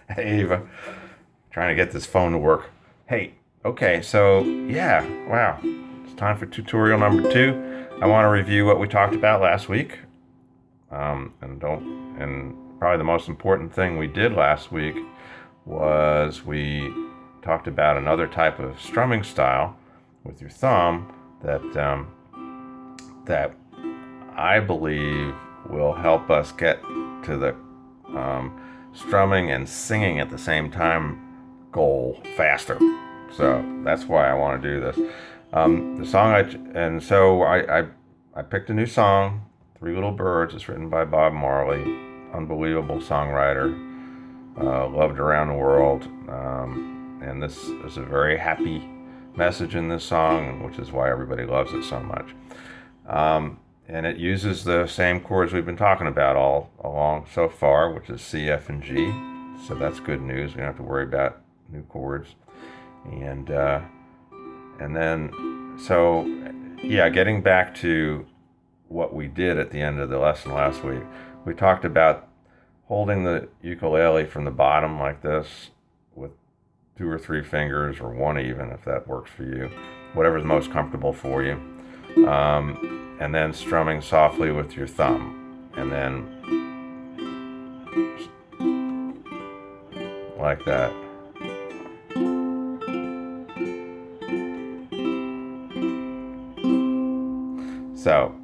Hey, Ava, trying to get this phone to work. Hey, okay, so yeah, wow, it's time for tutorial number two. I want to review what we talked about last week, and probably the most important thing we did last week was we talked about another type of strumming style with your thumb that I believe will help us get to the strumming and singing at the same time goal faster. So that's why I want to do this. The song and so I picked a new song, Three Little Birds. It's written by Bob Marley, unbelievable songwriter, loved around the world. And this is a very happy message in this song, which is why everybody loves it so much. And it uses the same chords we've been talking about all along so far, which is C, F, and G. So that's good news. We don't have to worry about new chords. And then, so yeah, getting back to what we did at the end of the lesson last week, we talked about holding the ukulele from the bottom like this with two or three fingers, or one even, if that works for you, whatever's most comfortable for you. And then strumming softly with your thumb, and then like that. So,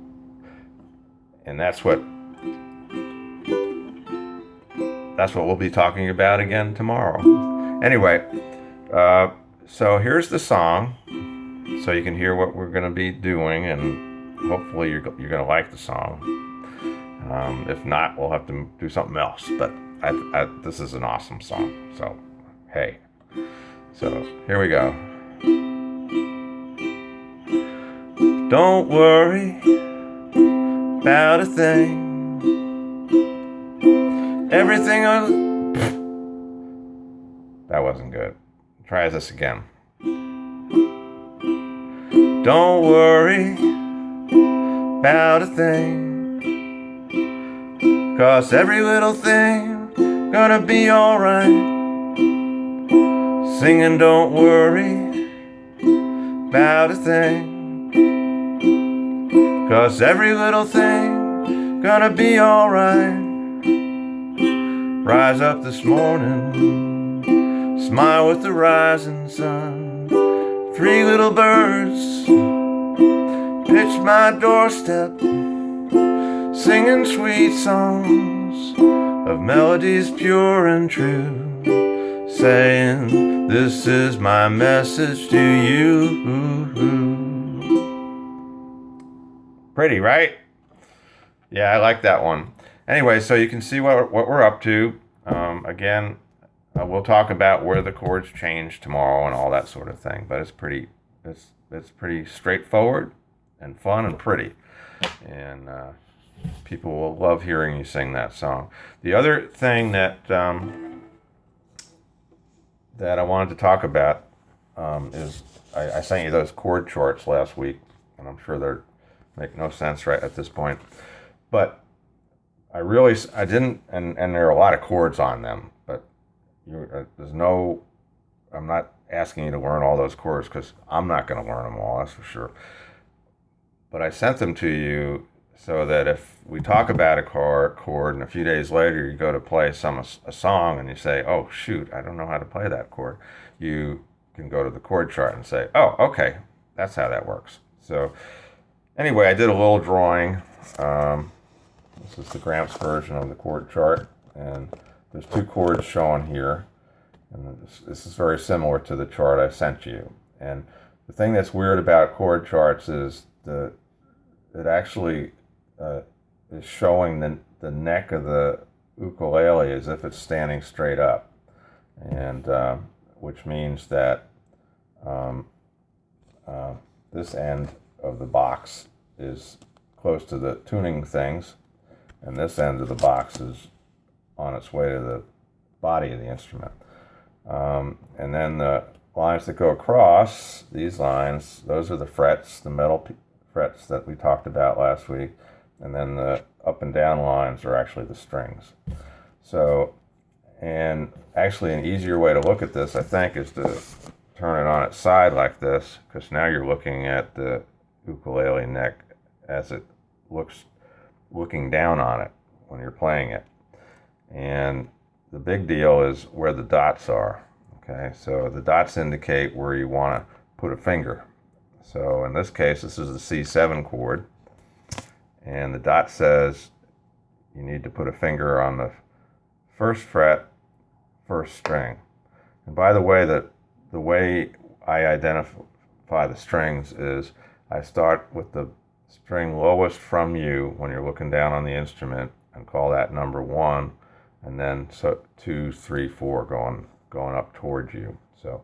and that's what we'll be talking about again tomorrow. Anyway, so here's the song, so you can hear what we're going to be doing, and hopefully you're going to like the song. If not, we'll have to do something else. But this is an awesome song. So, hey. So, here we go. Don't worry about a thing. Everything that wasn't good. Try this again. Don't worry about a thing, 'cause every little thing gonna be alright. Singing don't worry about a thing, 'cause every little thing gonna be alright. Rise up this morning, smile with the rising sun. Three little birds pitch my doorstep, singing sweet songs of melodies pure and true, saying, this is my message to you. Pretty, right? Yeah, I like that one. Anyway, so you can see what we're up to. Again, we'll talk about where the chords change tomorrow and all that sort of thing. But it's pretty straightforward and fun and pretty, and people will love hearing you sing that song. The other thing that I wanted to talk about is I sent you those chord charts last week, and I'm sure they make no sense right at this point, but I didn't, and there are a lot of chords on them, but I'm not asking you to learn all those chords, because I'm not going to learn them all, that's for sure. But I sent them to you so that if we talk about a chord and a few days later you go to play a song and you say, oh shoot, I don't know how to play that chord, you can go to the chord chart and say, oh, okay, that's how that works. So anyway, I did a little drawing. This is the Gramps version of the chord chart, and there's two chords shown here, and this is very similar to the chart I sent you. And the thing that's weird about chord charts is it actually is showing the neck of the ukulele as if it's standing straight up, and which means that this end of the box is close to the tuning things, and this end of the box is on its way to the body of the instrument. And then the lines that go across, these lines, those are the frets, the metal frets that we talked about last week, and then the up and down lines are actually the strings. So, And actually, an easier way to look at this, I think, is to turn it on its side like this, because now you're looking at the ukulele neck as it looking down on it when you're playing it. And the big deal is where the dots are. Okay, so the dots indicate where you want to put a finger. So in this case, this is the C7 chord, and the dot says you need to put a finger on the first fret, first string. And by the way, the way I identify the strings is I start with the string lowest from you when you're looking down on the instrument and call that number 1, and then so 2, 3, 4 going up towards you. So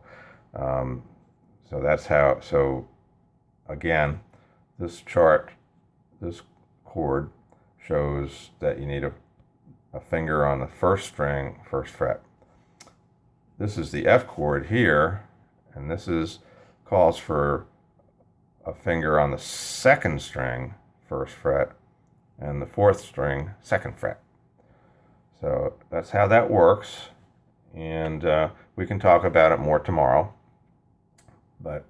so that's how. So again, this chart, this chord shows that you need a finger on the first string, first fret. This is the F chord here, and this calls for a finger on the second string, first fret, and the fourth string, second fret. So that's how that works, and we can talk about it more tomorrow. But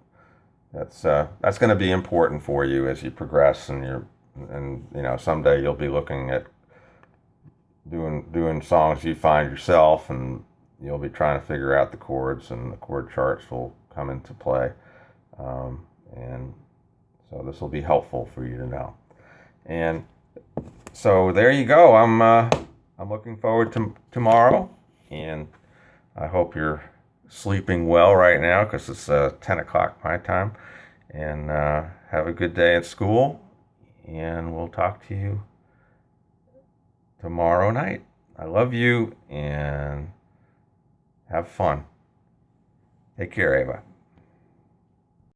that's going to be important for you as you progress, and someday you'll be looking at doing songs you find yourself, and you'll be trying to figure out the chords, and the chord charts will come into play, and so this will be helpful for you to know. And so there you go. I'm looking forward to tomorrow, and I hope you're sleeping well right now, because it's 10 o'clock my time. And have a good day at school, and we'll talk to you tomorrow night. I love you, and have fun. Take care, Ava.